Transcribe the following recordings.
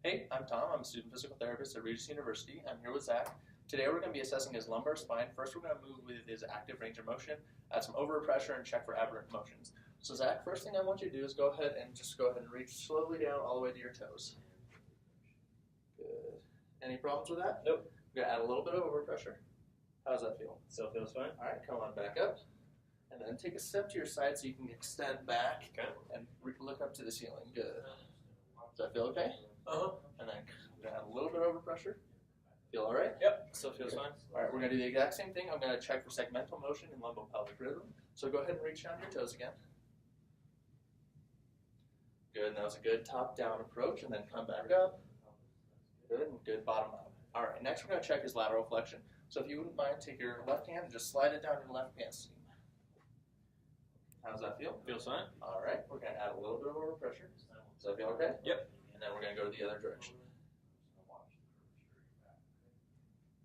Hey, I'm Tom. I'm a student physical therapist at Regis University. I'm here with Zach. Today we're going to be assessing his lumbar spine. First, we're going to move with his active range of motion, add some overpressure, and check for aberrant motions. So Zach, first thing I want you to do is go ahead and reach slowly down all the way to your toes. Good. Any problems with that? Nope. We're going to add a little bit of overpressure. How does that feel? Still feels fine. All right, come on back up. And then take a step to your side so you can extend back and look up to the ceiling. Good. Does that feel okay? And then we're going to add a little bit of overpressure. Feel all right? Yep, still feels fine. All right, we're going to do the exact same thing. I'm going to check for segmental motion and lumbopelvic rhythm. So go ahead and reach down your toes again. Good, and that was a good top-down approach, and then come back up. Good, and good bottom up. All right, next we're going to check his lateral flexion. So if you wouldn't mind, take your left hand and just slide it down your left pant seam. How does that feel? Feels fine. All right, we're going to add a little bit of overpressure. Does that feel okay? Yep. And then we're going to go to the other direction.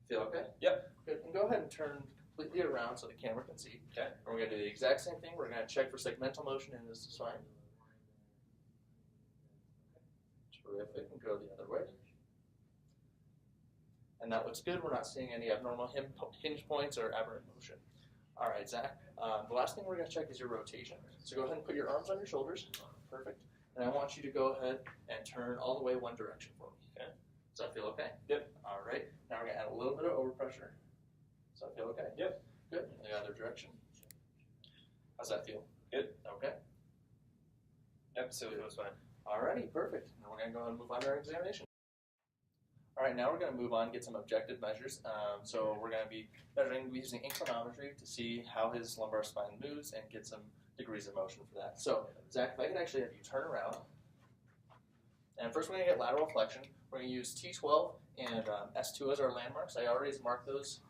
Feel okay? Yep. Good. And go ahead and turn completely around so the camera can see. Okay. And we're going to do the exact same thing. We're going to check for segmental motion in his spine. Terrific. And go the other way. And that looks good. We're not seeing any abnormal hinge points or aberrant motion. All right, Zach. The last thing we're going to check is your rotation. So go ahead and put your arms on your shoulders. Perfect. And I want you to go ahead and turn all the way one direction for me. Okay. Does that feel okay? Yep. All right. Now we're going to add a little bit of overpressure. Does that feel okay? Yep. Good. In the other direction. How's that feel? Good. Okay. Yep, still feels fine. All righty. Perfect. Now we're going to go ahead and move on to our examination. All right, now we're going to move on and get some objective measures. So we're going to be measuring using inclinometry to see how his lumbar spine moves and get some degrees of motion for that. So, Zach, if I can actually have you turn around. And first we're going to get lateral flexion. We're going to use T12 and S2 as our landmarks. I already marked those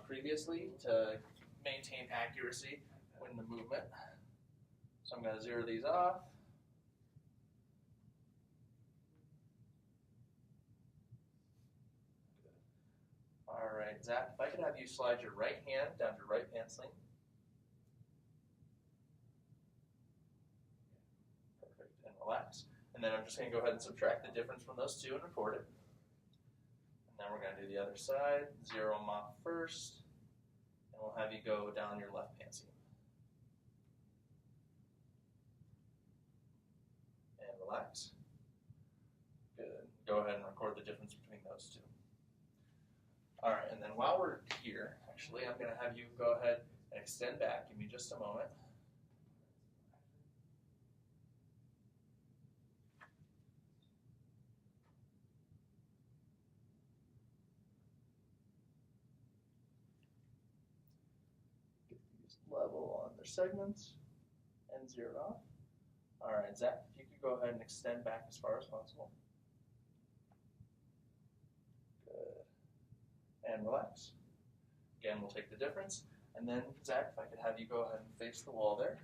previously to maintain accuracy in the movement. So I'm going to zero these off. All right, Zach, if I could have you slide your right hand down your right pant sleeve. Perfect, and relax. And then I'm just going to go ahead and subtract the difference from those two and record it. And then we're going to do the other side, zero them off first, and we'll have you go down your left pant seam. And relax. Good. Go ahead and record the difference between those two. All right, and then while we're here, actually, I'm going to have you go ahead and extend back. Give me just a moment. Get these level on their segments and zeroed off. All right, Zach, if you could go ahead and extend back as far as possible. And relax. Again, we'll take the difference. And then, Zach, if I could have you go ahead and face the wall there.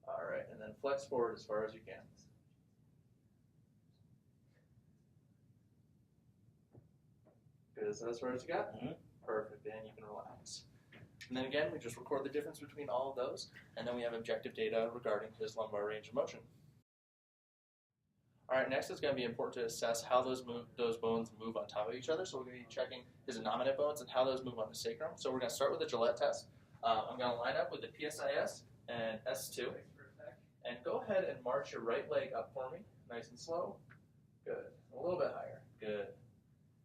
All right, and then flex forward as far as you can. Good, is that as far as you got? Mm-hmm. Perfect, and you can relax. And then again, we just record the difference between all of those, and then we have objective data regarding his lumbar range of motion. All right, next it's going to be important to assess how those bones move on top of each other. So we're going to be checking his innominate bones and how those move on the sacrum. So we're going to start with the Gillette test. I'm going to line up with the PSIS and S2, and go ahead and march your right leg up for me, nice and slow. Good. A little bit higher. Good.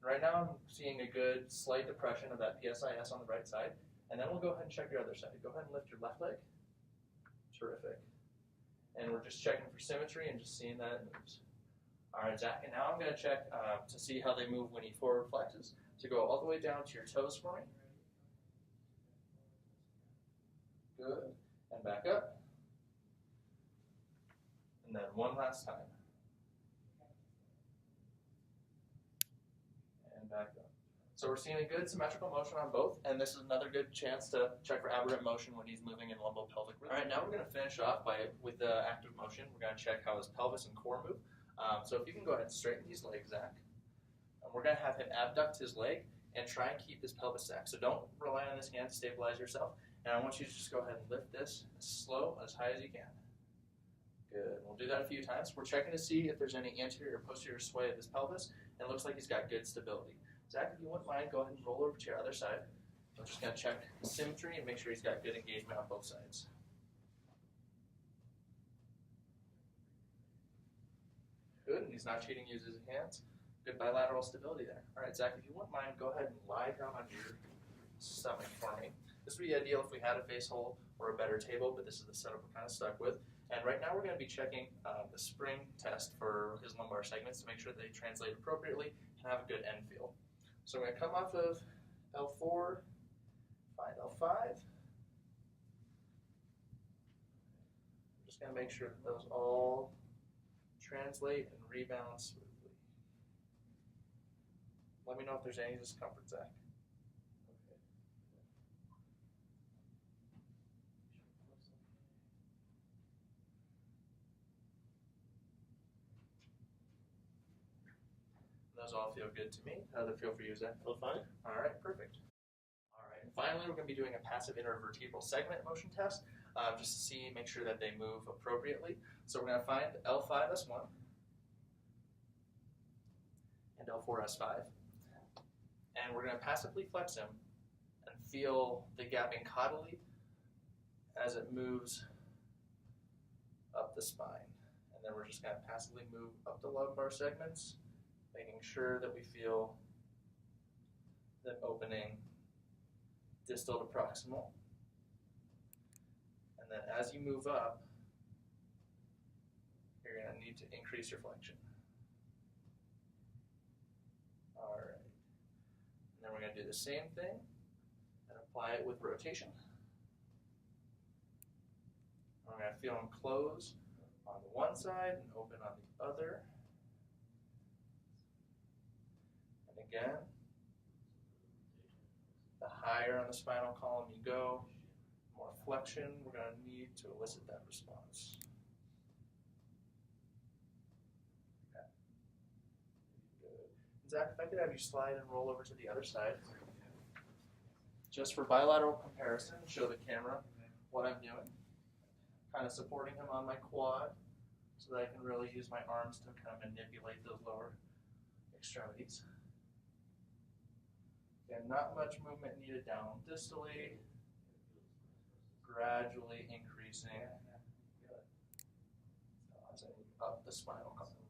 Right now I'm seeing a good slight depression of that PSIS on the right side, and then we'll go ahead and check your other side. Go ahead and lift your left leg. Terrific. And we're just checking for symmetry and just seeing that it moves. All right, Zach, and now I'm going to check to see how they move when he forward flexes. So go all the way down to your toes for me. Good. And back up. And then one last time. Back up. So we're seeing a good symmetrical motion on both, and this is another good chance to check for aberrant motion when he's moving in lumbopelvic rhythm. All right, now we're going to finish off with the active motion. We're going to check how his pelvis and core move. So if you can go ahead and straighten these legs, Zach. And we're going to have him abduct his leg and try and keep his pelvis stacked. So don't rely on this hand to stabilize yourself. And I want you to just go ahead and lift this slow, as high as you can. Good. We'll do that a few times. We're checking to see if there's any anterior or posterior sway of his pelvis. And it looks like he's got good stability. Zach, if you wouldn't mind, go ahead and roll over to your other side. I'm just going to check symmetry and make sure he's got good engagement on both sides. Good, and he's not cheating, uses his hands. Good bilateral stability there. All right, Zach, if you wouldn't mind, go ahead and lie down on your stomach for me. This would be ideal if we had a face hole or a better table, but this is the setup we're kind of stuck with. And right now we're going to be checking the spring test for his lumbar segments to make sure they translate appropriately and have a good end feel. So we're going to come off of L4, find L5. I'm just going to make sure that those all translate and rebound smoothly. Let me know if there's any discomfort, Zach. Okay. Those all feel good to me. How do they feel for you, Zach? Feel fine? All right, perfect. All right, and finally, we're going to be doing a passive intervertebral segment motion test, just to see, make sure that they move appropriately. So we're going to find L5S1 and L4S5, and we're going to passively flex him and feel the gapping caudally as it moves up the spine. And then we're just going to passively move up the lumbar segments, making sure that we feel them opening distal to proximal. And then as you move up, you're going to need to increase your flexion. All right. And then we're going to do the same thing and apply it with rotation. We're going to feel them close on the one side and open on the other. And again, the higher on the spinal column you go, the more flexion we're going to need to elicit that response. Okay. Good. Zach, if I could have you slide and roll over to the other side. Just for bilateral comparison, show the camera what I'm doing. Kind of supporting him on my quad so that I can really use my arms to kind of manipulate those lower extremities. Again, not much movement needed down distally, gradually increasing as I move up the spinal column.